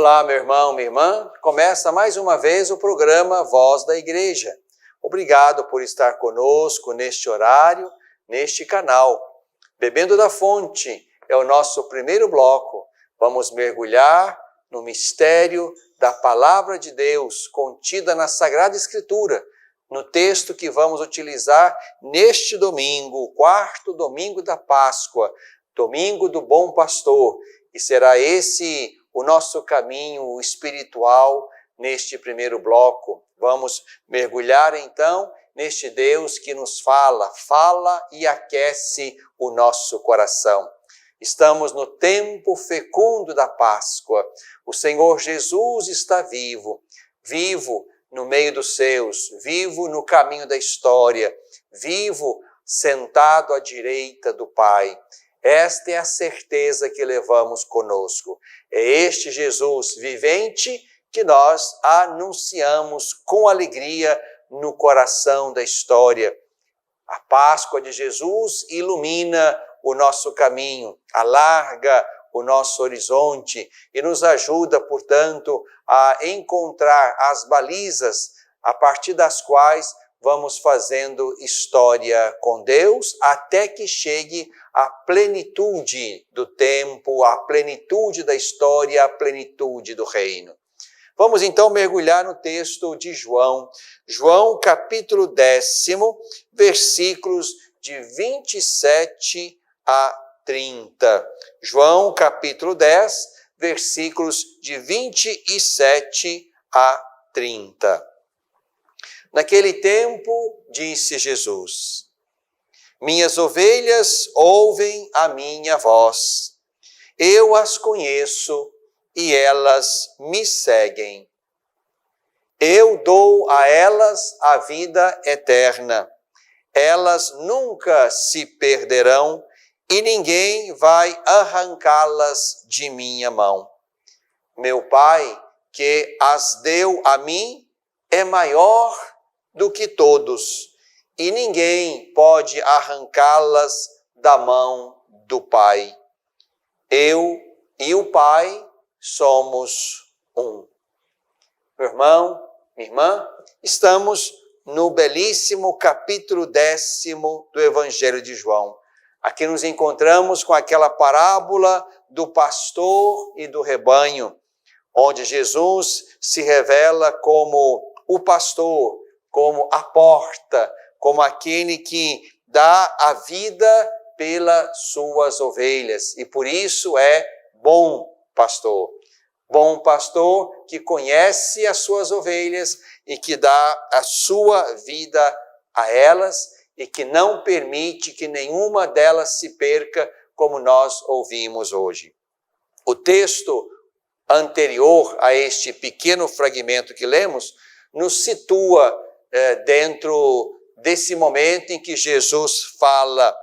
Olá, meu irmão, minha irmã. Começa mais uma vez o programa Voz da Igreja. Obrigado por estar conosco neste horário, neste canal. Bebendo da Fonte é o nosso primeiro bloco. Vamos mergulhar no mistério da Palavra de Deus contida na Sagrada Escritura, no texto que vamos utilizar neste domingo, o quarto domingo da Páscoa, domingo do Bom Pastor. E será esse o nosso caminho espiritual neste primeiro bloco. Vamos mergulhar então neste Deus que nos fala e aquece o nosso coração. Estamos no tempo fecundo da Páscoa. O Senhor Jesus está vivo, vivo no meio dos seus, vivo no caminho da história, vivo sentado à direita do Pai. Esta é a certeza que levamos conosco. É este Jesus vivente que nós anunciamos com alegria no coração da história. A Páscoa de Jesus ilumina o nosso caminho, alarga o nosso horizonte e nos ajuda, portanto, a encontrar as balizas a partir das quais vamos fazendo história com Deus até que chegue a plenitude do tempo, a plenitude da história, a plenitude do reino. Vamos então mergulhar no texto de João. João capítulo 10, versículos de 27 a 30. João capítulo 10, versículos de 27 a 30. Naquele tempo, disse Jesus: minhas ovelhas ouvem a minha voz. Eu as conheço e elas me seguem. Eu dou a elas a vida eterna. Elas nunca se perderão e ninguém vai arrancá-las de minha mão. Meu Pai, que as deu a mim, é maior do que todos, e ninguém pode arrancá-las da mão do Pai. Eu e o Pai somos um. Meu irmão, minha irmã, estamos no belíssimo capítulo 10 do Evangelho de João. Aqui nos encontramos com aquela parábola do pastor e do rebanho, onde Jesus se revela como o pastor, como a porta, como aquele que dá a vida pelas suas ovelhas. E por isso é bom pastor. Bom pastor que conhece as suas ovelhas e que dá a sua vida a elas e que não permite que nenhuma delas se perca, como nós ouvimos hoje. O texto anterior a este pequeno fragmento que lemos nos situa dentro desse momento em que Jesus fala.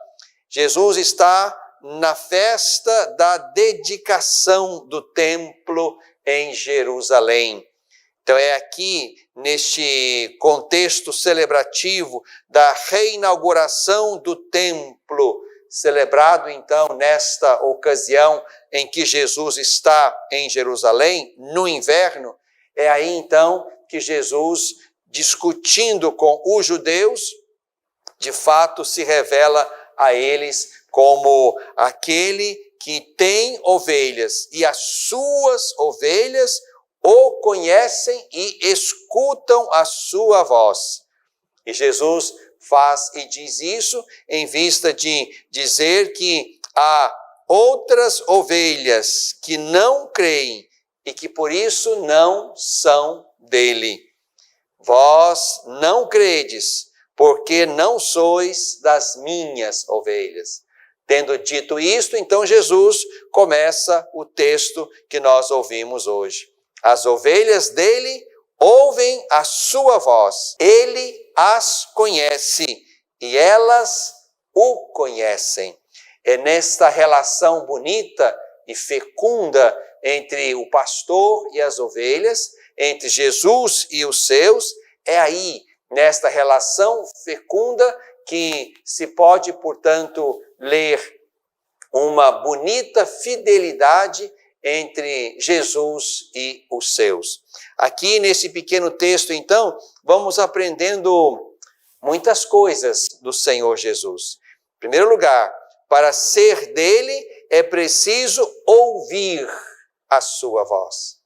Jesus está na festa da dedicação do templo em Jerusalém. Então é aqui, neste contexto celebrativo da reinauguração do templo, celebrado então nesta ocasião em que Jesus está em Jerusalém, no inverno, é aí então que Jesus, discutindo com os judeus, de fato se revela a eles como aquele que tem ovelhas e as suas ovelhas o conhecem e escutam a sua voz. E Jesus faz e diz isso em vista de dizer que há outras ovelhas que não creem e que por isso não são dele. Vós não credes, porque não sois das minhas ovelhas. Tendo dito isto, então Jesus começa o texto que nós ouvimos hoje. As ovelhas dele ouvem a sua voz. Ele as conhece e elas o conhecem. É nesta relação bonita e fecunda entre o pastor e as ovelhas, entre Jesus e os seus, é aí, nesta relação fecunda, que se pode, portanto, ler uma bonita fidelidade entre Jesus e os seus. Aqui nesse pequeno texto, então, vamos aprendendo muitas coisas do Senhor Jesus. Em primeiro lugar, para ser dele é preciso ouvir a sua voz.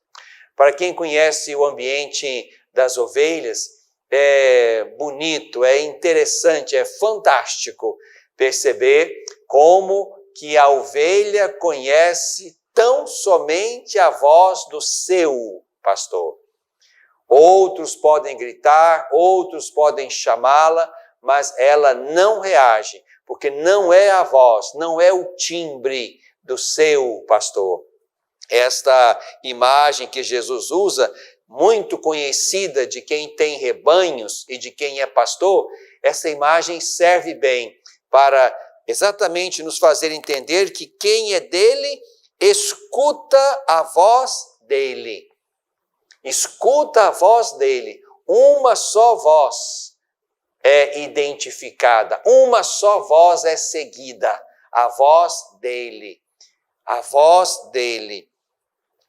Para quem conhece o ambiente das ovelhas, é bonito, é interessante, é fantástico perceber como que a ovelha conhece tão somente a voz do seu pastor. Outros podem gritar, outros podem chamá-la, mas ela não reage, porque não é a voz, não é o timbre do seu pastor. Esta imagem que Jesus usa, muito conhecida de quem tem rebanhos e de quem é pastor, essa imagem serve bem para exatamente nos fazer entender que quem é dele escuta a voz dele. Escuta a voz dele. Uma só voz é identificada, uma só voz é seguida, a voz dele. A voz dele.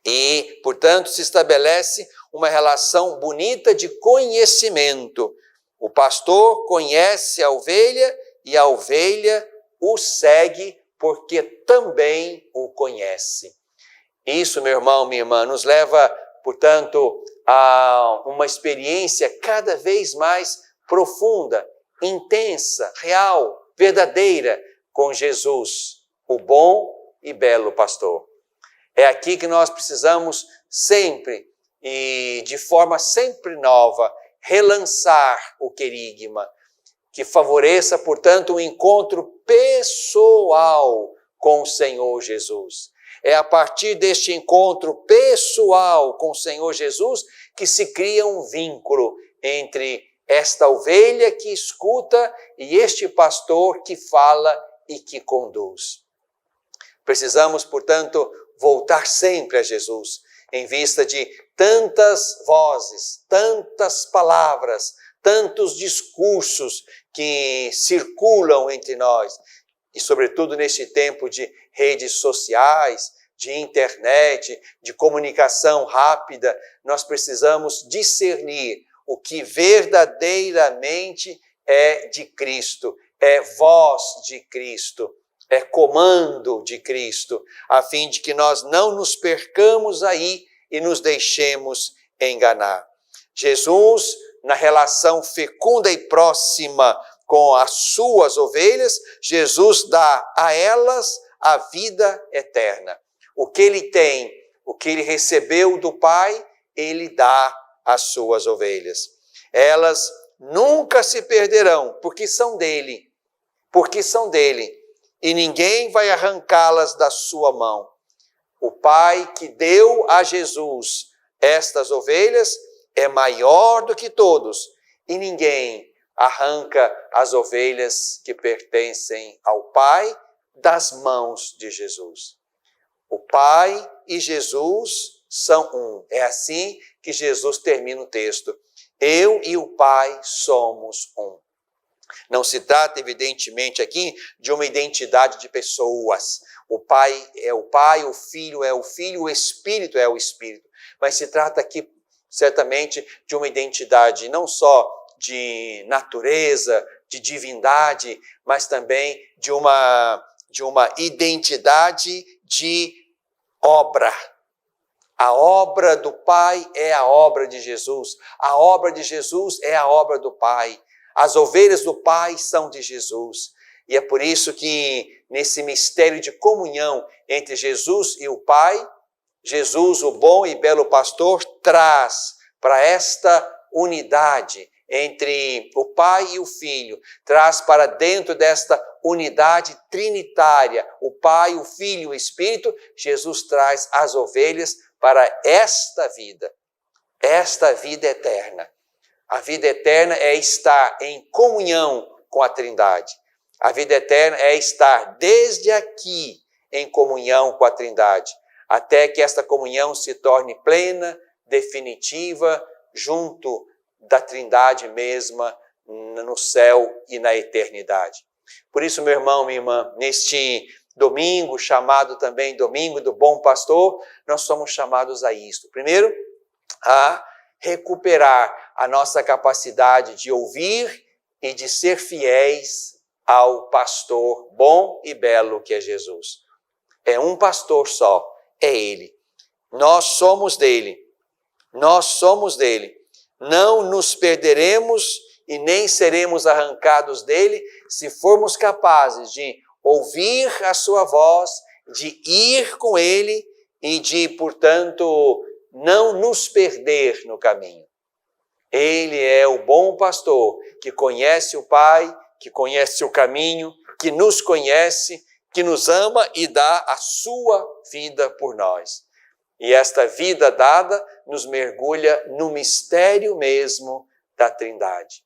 E, portanto, se estabelece uma relação bonita de conhecimento. O pastor conhece a ovelha e a ovelha o segue porque também o conhece. Isso, meu irmão, minha irmã, nos leva, portanto, a uma experiência cada vez mais profunda, intensa, real, verdadeira com Jesus, o bom e belo pastor. É aqui que nós precisamos sempre e de forma sempre nova relançar o querigma, que favoreça, portanto, um encontro pessoal com o Senhor Jesus. É a partir deste encontro pessoal com o Senhor Jesus que se cria um vínculo entre esta ovelha que escuta e este pastor que fala e que conduz. Precisamos, portanto, voltar sempre a Jesus, em vista de tantas vozes, tantas palavras, tantos discursos que circulam entre nós, e sobretudo neste tempo de redes sociais, de internet, de comunicação rápida, nós precisamos discernir o que verdadeiramente é de Cristo, é voz de Cristo, é comando de Cristo, a fim de que nós não nos percamos aí e nos deixemos enganar. Jesus, na relação fecunda e próxima com as suas ovelhas, Jesus dá a elas a vida eterna. O que ele tem, o que ele recebeu do Pai, ele dá às suas ovelhas. Elas nunca se perderão, porque são dele. E ninguém vai arrancá-las da sua mão. O Pai que deu a Jesus estas ovelhas é maior do que todos, e ninguém arranca as ovelhas que pertencem ao Pai das mãos de Jesus. O Pai e Jesus são um. É assim que Jesus termina o texto. Eu e o Pai somos um. Não se trata, evidentemente, aqui de uma identidade de pessoas. O Pai é o Pai, o Filho é o Filho, o Espírito é o Espírito. Mas se trata aqui, certamente, de uma identidade não só de natureza, de divindade, mas também de uma identidade de obra. A obra do Pai é a obra de Jesus. A obra de Jesus é a obra do Pai. As ovelhas do Pai são de Jesus. E é por isso que nesse mistério de comunhão entre Jesus e o Pai, Jesus, o bom e belo pastor, traz para esta unidade entre o Pai e o Filho, traz para dentro desta unidade trinitária, o Pai, o Filho e o Espírito, Jesus traz as ovelhas para esta vida eterna. A vida eterna é estar em comunhão com a Trindade. A vida eterna é estar desde aqui em comunhão com a Trindade, até que esta comunhão se torne plena, definitiva, junto da Trindade mesma, no céu e na eternidade. Por isso, meu irmão, minha irmã, neste domingo, chamado também Domingo do Bom Pastor, nós somos chamados a isto. Primeiro, a recuperar a nossa capacidade de ouvir e de ser fiéis ao pastor bom e belo que é Jesus. É um pastor só, é Ele. Nós somos dele. Nós somos dele. Não nos perderemos e nem seremos arrancados dele se formos capazes de ouvir a sua voz, de ir com ele e de, portanto, não nos perder no caminho. Ele é o bom pastor que conhece o Pai, que conhece o caminho, que nos conhece, que nos ama e dá a sua vida por nós. E esta vida dada nos mergulha no mistério mesmo da Trindade.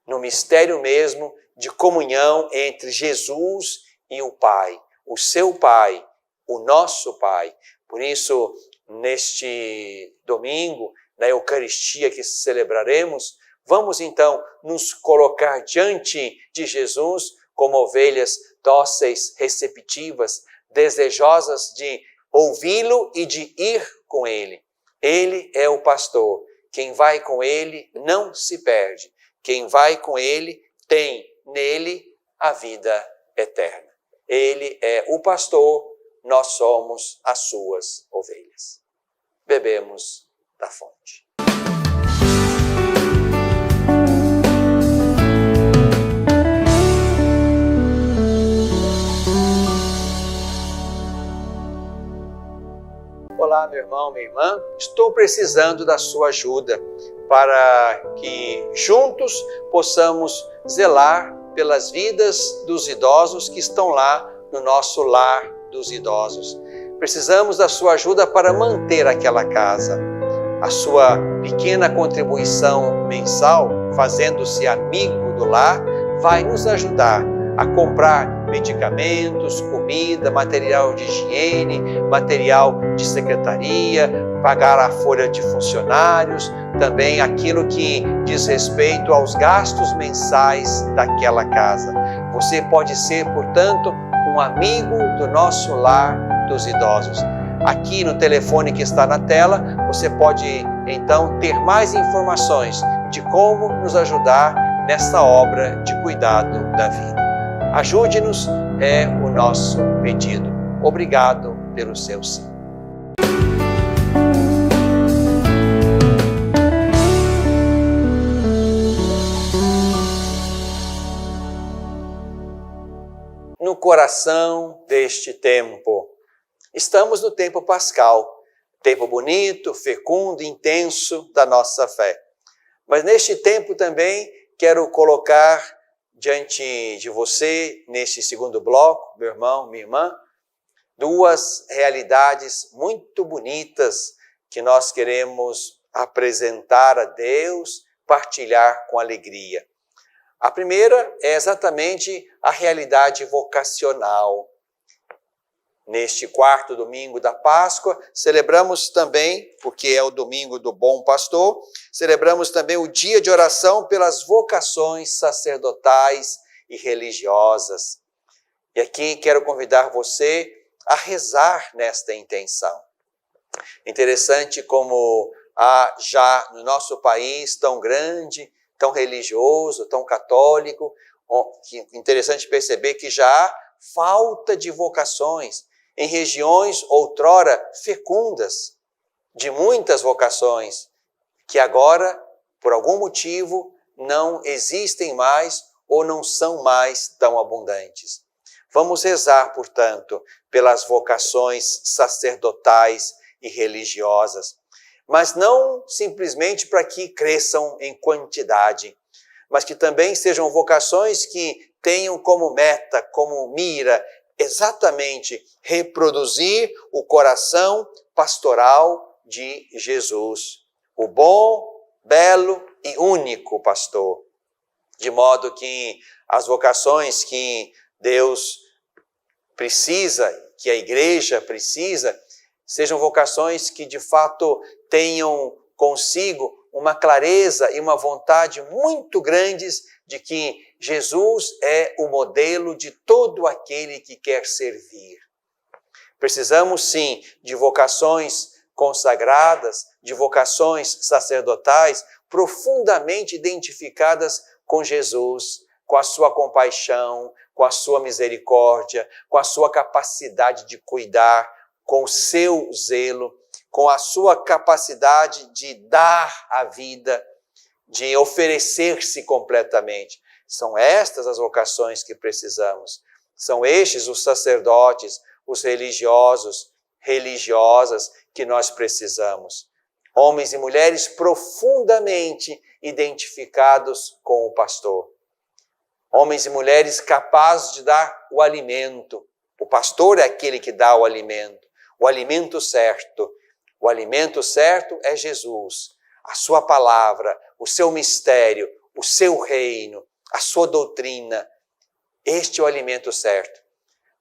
No mistério mesmo de comunhão entre Jesus e o Pai, o seu Pai, o nosso Pai. Por isso, neste domingo, na Eucaristia que celebraremos, vamos então nos colocar diante de Jesus como ovelhas dóceis, receptivas, desejosas de ouvi-lo e de ir com ele. Ele é o pastor. Quem vai com ele não se perde. Quem vai com ele tem nele a vida eterna. Ele é o pastor, nós somos as suas ovelhas. Bebemos da fonte. Olá, meu irmão, minha irmã. Estou precisando da sua ajuda para que juntos possamos zelar pelas vidas dos idosos que estão lá no nosso lar dos idosos. Precisamos da sua ajuda para manter aquela casa. A sua pequena contribuição mensal, fazendo-se amigo do lar, vai nos ajudar a comprar medicamentos, comida, material de higiene, material de secretaria, pagar a folha de funcionários, também aquilo que diz respeito aos gastos mensais daquela casa. Você pode ser, portanto, um amigo do nosso lar dos idosos. Aqui no telefone que está na tela, você pode então ter mais informações de como nos ajudar nessa obra de cuidado da vida. Ajude-nos, é o nosso pedido. Obrigado pelo seu sim. No coração deste tempo, estamos no tempo pascal, tempo bonito, fecundo, intenso da nossa fé. Mas neste tempo também quero colocar diante de você, neste segundo bloco, meu irmão, minha irmã, duas realidades muito bonitas que nós queremos apresentar a Deus, partilhar com alegria. A primeira é exatamente a realidade vocacional. Neste quarto domingo da Páscoa, celebramos também, porque é o domingo do Bom Pastor, celebramos também o dia de oração pelas vocações sacerdotais e religiosas. E aqui quero convidar você a rezar nesta intenção. Interessante como há já no nosso país tão grande, tão religioso, tão católico, interessante perceber que já há falta de vocações em regiões outrora fecundas, de muitas vocações, que agora, por algum motivo, não existem mais ou não são mais tão abundantes. Vamos rezar, portanto, pelas vocações sacerdotais e religiosas, mas não simplesmente para que cresçam em quantidade, mas que também sejam vocações que tenham como meta, como mira, exatamente reproduzir o coração pastoral de Jesus, o bom, belo e único pastor. De modo que as vocações que Deus precisa, que a igreja precisa, sejam vocações que de fato tenham consigo uma clareza e uma vontade muito grandes de que Jesus é o modelo de todo aquele que quer servir. Precisamos sim de vocações consagradas, de vocações sacerdotais profundamente identificadas com Jesus, com a sua compaixão, com a sua misericórdia, com a sua capacidade de cuidar, com o seu zelo, com a sua capacidade de dar a vida, de oferecer-se completamente. São estas as vocações que precisamos. São estes os sacerdotes, os religiosos, religiosas que nós precisamos. Homens e mulheres profundamente identificados com o pastor. Homens e mulheres capazes de dar o alimento. O pastor é aquele que dá o alimento certo. O alimento certo é Jesus, a sua palavra, o seu mistério, o seu reino, a sua doutrina. Este é o alimento certo.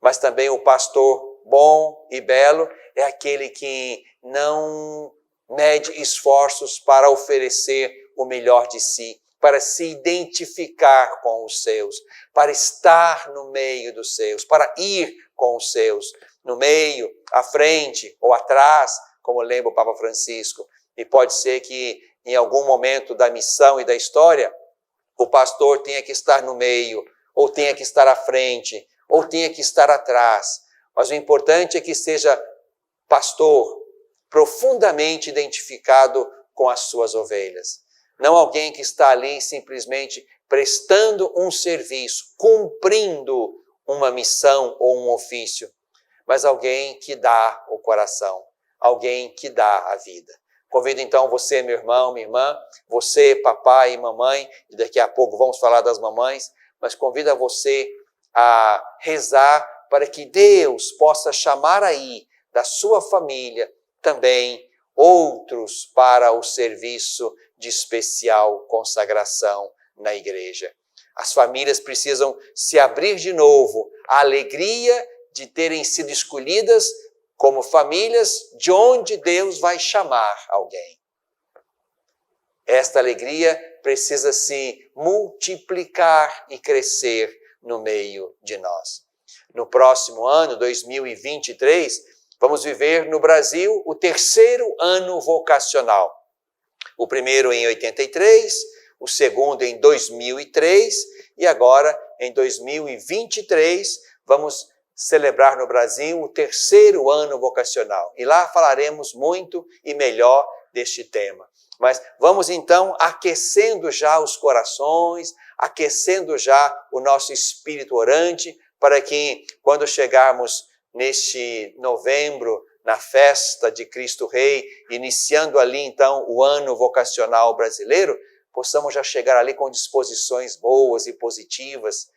Mas também o pastor bom e belo é aquele que não mede esforços para oferecer o melhor de si, para se identificar com os seus, para estar no meio dos seus, para ir com os seus, no meio, à frente ou atrás, como lembra o Papa Francisco. E pode ser que em algum momento da missão e da história, o pastor tenha que estar no meio, ou tenha que estar à frente, ou tenha que estar atrás. Mas o importante é que seja pastor profundamente identificado com as suas ovelhas. Não alguém que está ali simplesmente prestando um serviço, cumprindo uma missão ou um ofício, mas alguém que dá o coração, alguém que dá a vida. Convido então você, meu irmão, minha irmã, você, papai e mamãe, e daqui a pouco vamos falar das mamães, mas convido a você a rezar para que Deus possa chamar aí da sua família também outros para o serviço de especial consagração na igreja. As famílias precisam se abrir de novo à alegria de terem sido escolhidas como famílias de onde Deus vai chamar alguém. Esta alegria precisa se multiplicar e crescer no meio de nós. No próximo ano, 2023, vamos viver no Brasil o terceiro ano vocacional. O primeiro em 83, o segundo em 2003 e agora em 2023 vamos celebrar no Brasil o terceiro ano vocacional. E lá falaremos muito e melhor deste tema. Mas vamos então aquecendo já os corações, aquecendo já o nosso espírito orante, para que quando chegarmos neste novembro, na festa de Cristo Rei, iniciando ali então o ano vocacional brasileiro, possamos já chegar ali com disposições boas e positivas,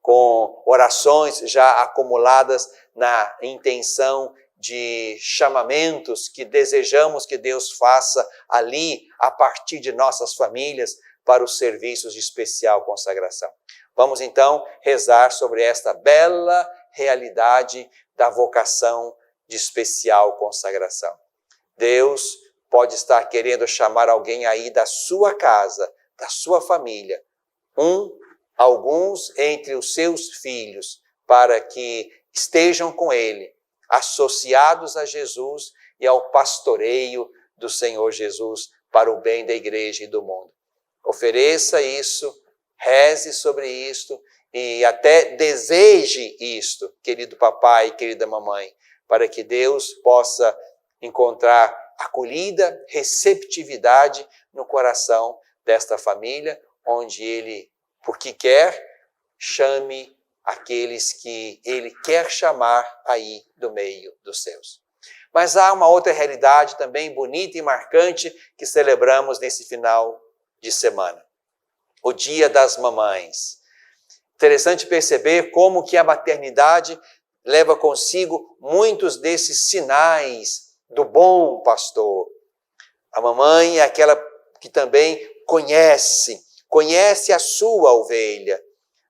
com orações já acumuladas na intenção de chamamentos que desejamos que Deus faça ali, a partir de nossas famílias, para os serviços de especial consagração. Vamos então rezar sobre esta bela realidade da vocação de especial consagração. Deus pode estar querendo chamar alguém aí da sua casa, da sua família, alguns entre os seus filhos, para que estejam com ele, associados a Jesus e ao pastoreio do Senhor Jesus para o bem da igreja e do mundo. Ofereça isso, reze sobre isto e até deseje isto, querido papai, querida mamãe, para que Deus possa encontrar acolhida, receptividade no coração desta família, onde Ele, porque quer, chame aqueles que Ele quer chamar aí do meio dos seus. Mas há uma outra realidade também bonita e marcante que celebramos nesse final de semana. O Dia das Mamães. Interessante perceber como que a maternidade leva consigo muitos desses sinais do bom pastor. A mamãe é aquela que também conhece a sua ovelha,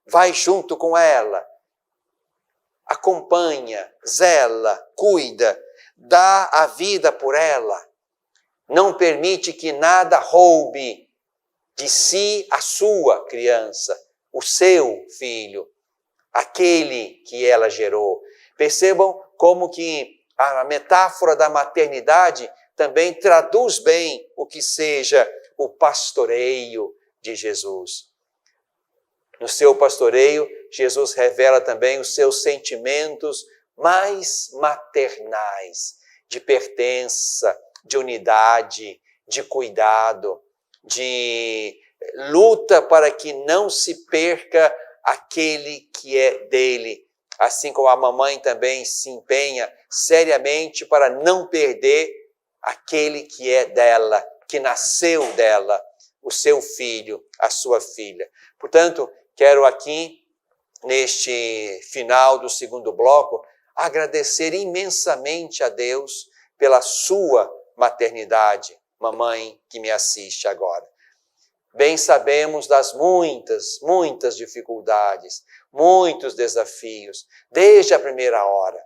vai junto com ela, acompanha, zela, cuida, dá a vida por ela. não permite que nada roube de si a sua criança, o seu filho, aquele que ela gerou. Percebam como que a metáfora da maternidade também traduz bem o que seja o pastoreio de Jesus. No seu pastoreio, Jesus revela também os seus sentimentos mais maternais, de pertença, de unidade, de cuidado, de luta para que não se perca aquele que é dele. Assim como a mamãe também se empenha seriamente para não perder aquele que é dela, que nasceu dela, o seu filho, a sua filha. Portanto, quero aqui, neste final do segundo bloco, agradecer imensamente a Deus pela sua maternidade, mamãe que me assiste agora. Bem sabemos das muitas dificuldades, muitos desafios, desde a primeira hora,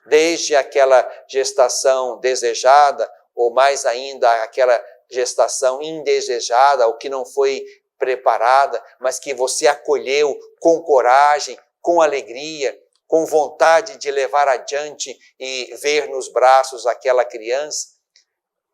desde aquela gestação desejada, ou mais ainda, aquela gestação indesejada, ou que não foi preparada, mas que você acolheu com coragem, com alegria, com vontade de levar adiante e ver nos braços aquela criança.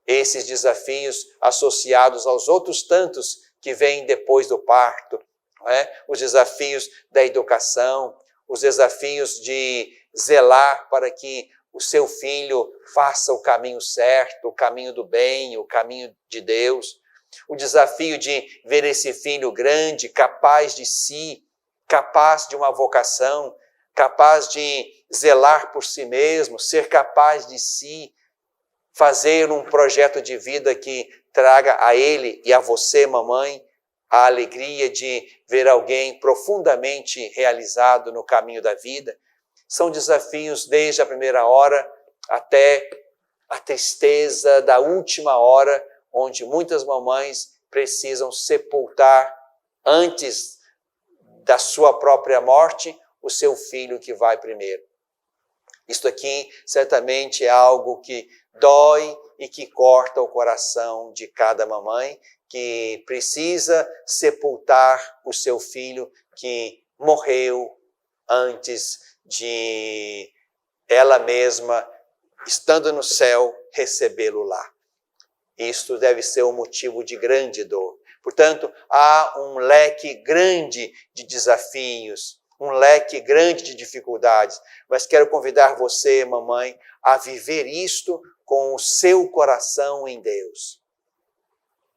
Esses desafios associados aos outros tantos que vêm depois do parto, não é? Os desafios da educação, os desafios de zelar para que o seu filho faça o caminho certo, o caminho do bem, o caminho de Deus. O desafio de ver esse filho grande, capaz de si, capaz de uma vocação, capaz de zelar por si mesmo, ser capaz de si, fazer um projeto de vida que traga a ele e a você, mamãe, a alegria de ver alguém profundamente realizado no caminho da vida. São desafios desde a primeira hora até a tristeza da última hora, onde muitas mamães precisam sepultar antes da sua própria morte o seu filho que vai primeiro. Isto aqui certamente é algo que dói e que corta o coração de cada mamãe que precisa sepultar o seu filho que morreu antes de ela mesma, estando no céu, recebê-lo lá. Isto deve ser um motivo de grande dor. Portanto, há um leque grande de desafios, um leque grande de dificuldades, mas quero convidar você, mamãe, a viver isto com o seu coração em Deus.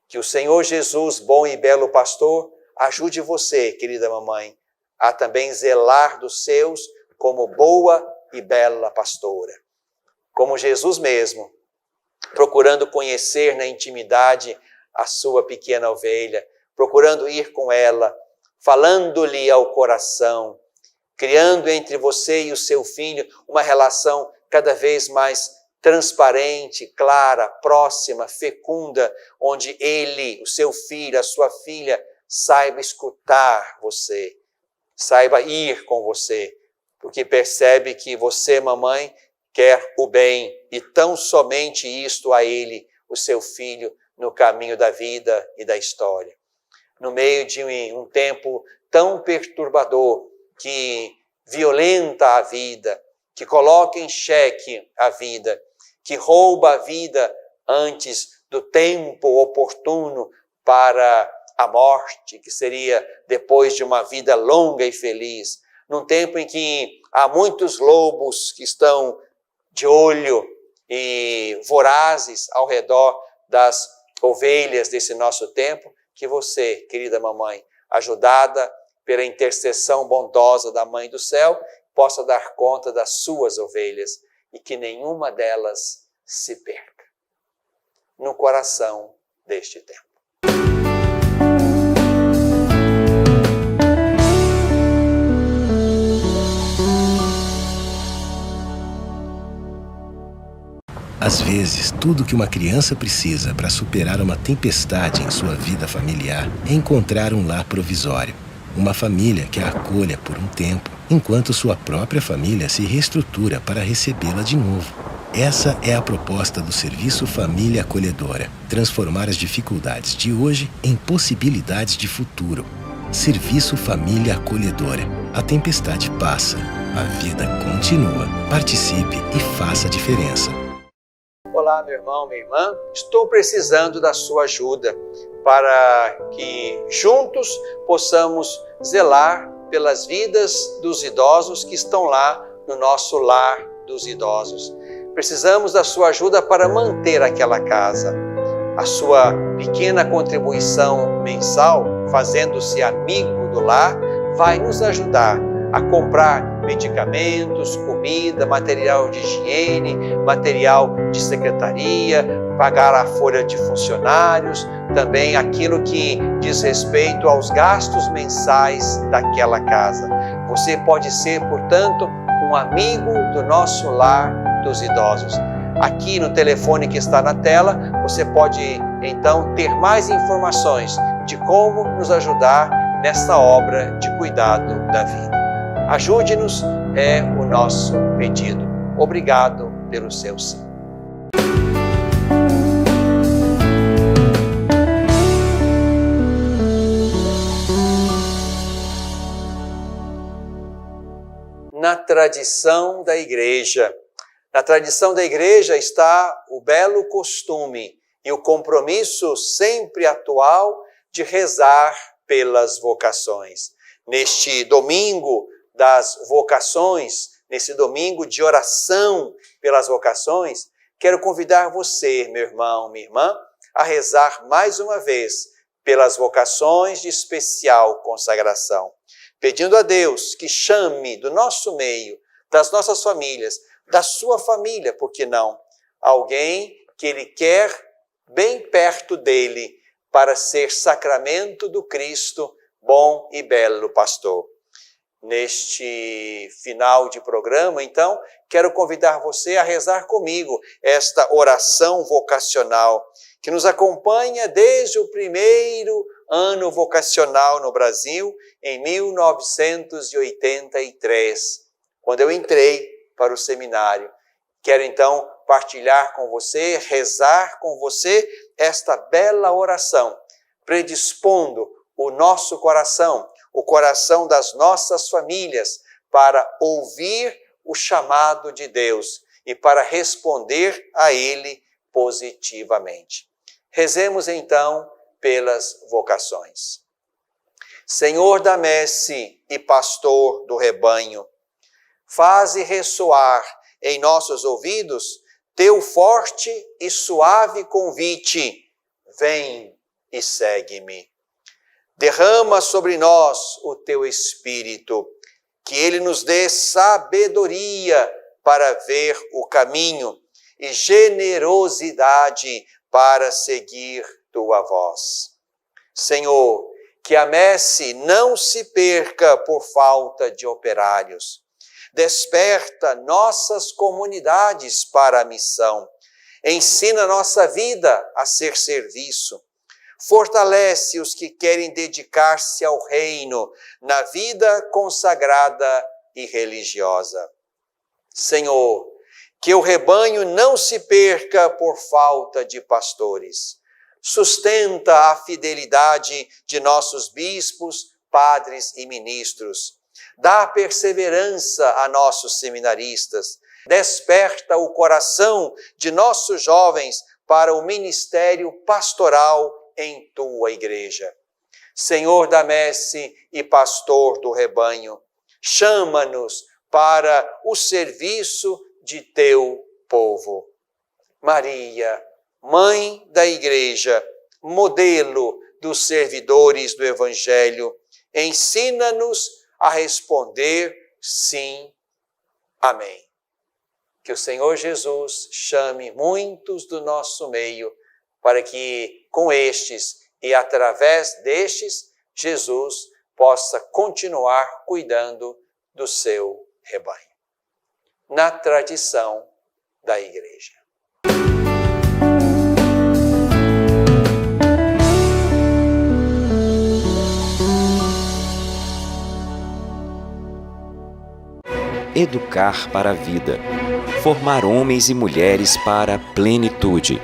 Que o Senhor Jesus, bom e belo pastor, ajude você, querida mamãe, a também zelar dos seus como boa e bela pastora. Como Jesus mesmo, procurando conhecer na intimidade a sua pequena ovelha, procurando ir com ela, falando-lhe ao coração, criando entre você e o seu filho uma relação cada vez mais transparente, clara, próxima, fecunda, onde ele, o seu filho, a sua filha, saiba escutar você, saiba ir com você, porque percebe que você, mamãe, quer o bem e tão somente isto a ele, o seu filho, no caminho da vida e da história. No meio de um tempo tão perturbador que violenta a vida, que coloca em xeque a vida, que rouba a vida antes do tempo oportuno para a morte, que seria depois de uma vida longa e feliz, num tempo em que há muitos lobos que estão de olho e vorazes ao redor das ovelhas desse nosso tempo, que você, querida mamãe, ajudada pela intercessão bondosa da Mãe do Céu, possa dar conta das suas ovelhas e que nenhuma delas se perca no coração deste tempo. Às vezes, tudo que uma criança precisa para superar uma tempestade em sua vida familiar é encontrar um lar provisório. Uma família que a acolha por um tempo, enquanto sua própria família se reestrutura para recebê-la de novo. Essa é a proposta do Serviço Família Acolhedora. Transformar as dificuldades de hoje em possibilidades de futuro. Serviço Família Acolhedora. A tempestade passa, a vida continua. Participe e faça a diferença. Olá, meu irmão, minha irmã. Estou precisando da sua ajuda para que juntos possamos zelar pelas vidas dos idosos que estão lá no nosso lar dos idosos. Precisamos da sua ajuda para manter aquela casa. A sua pequena contribuição mensal, fazendo-se amigo do lar, vai nos ajudar a comprar medicamentos, comida, material de higiene, material de secretaria, pagar a folha de funcionários, também aquilo que diz respeito aos gastos mensais daquela casa. Você pode ser, portanto, um amigo do nosso lar dos idosos. Aqui no telefone que está na tela, você pode então ter mais informações de como nos ajudar nessa obra de cuidado da vida. Ajude-nos é o nosso pedido. Obrigado pelo seu sim. Na tradição da igreja. Na tradição da igreja está o belo costume e o compromisso sempre atual de rezar pelas vocações. Neste domingo das vocações, nesse domingo de oração pelas vocações, quero convidar você, meu irmão, minha irmã, a rezar mais uma vez pelas vocações de especial consagração, pedindo a Deus que chame do nosso meio, das nossas famílias, da sua família, por que não? Alguém que Ele quer bem perto dele para ser sacramento do Cristo, bom e belo pastor. Neste final de programa, então, quero convidar você a rezar comigo esta oração vocacional que nos acompanha desde o primeiro ano vocacional no Brasil, em 1983, quando eu entrei para o seminário. Quero então partilhar com você, rezar com você esta bela oração, predispondo o nosso coração, o coração das nossas famílias, para ouvir o chamado de Deus e para responder a Ele positivamente. Rezemos então pelas vocações. Senhor da messe e pastor do rebanho, faze ressoar em nossos ouvidos teu forte e suave convite. Vem e segue-me. Derrama sobre nós o teu Espírito, que ele nos dê sabedoria para ver o caminho e generosidade para seguir tua voz. Senhor, que a messe não se perca por falta de operários. Desperta nossas comunidades para a missão. Ensina nossa vida a ser serviço. Fortalece os que querem dedicar-se ao reino na vida consagrada e religiosa. Senhor, que o rebanho não se perca por falta de pastores. Sustenta a fidelidade de nossos bispos, padres e ministros. Dá perseverança a nossos seminaristas. Desperta o coração de nossos jovens para o ministério pastoral em tua igreja. Senhor da messe e pastor do rebanho, chama-nos para o serviço de teu povo. Maria, mãe da igreja, modelo dos servidores do evangelho, ensina-nos a responder sim, amém. Que o Senhor Jesus chame muitos do nosso meio, para que com estes e através destes, Jesus possa continuar cuidando do seu rebanho. Na tradição da igreja. Educar para a vida. formar homens e mulheres para a plenitude.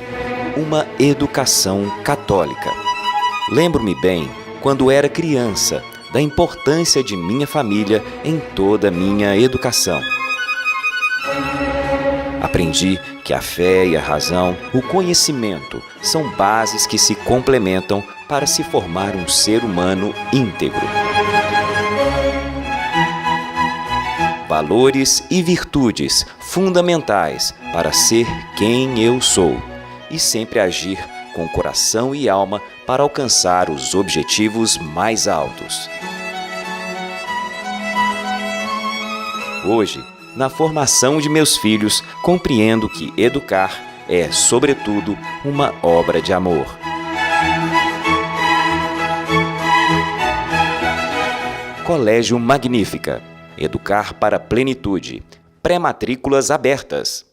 Uma educação católica. Lembro-me bem, quando era criança, da importância de minha família em toda a minha educação. Aprendi que a fé e a razão, o conhecimento, são bases que se complementam para se formar um ser humano íntegro. Valores e virtudes fundamentais para ser quem eu sou e sempre agir com coração e alma para alcançar os objetivos mais altos. Hoje, na formação de meus filhos, compreendo que educar é, sobretudo, uma obra de amor. Colégio Magnífica. Educar para a plenitude. Pré-matrículas abertas.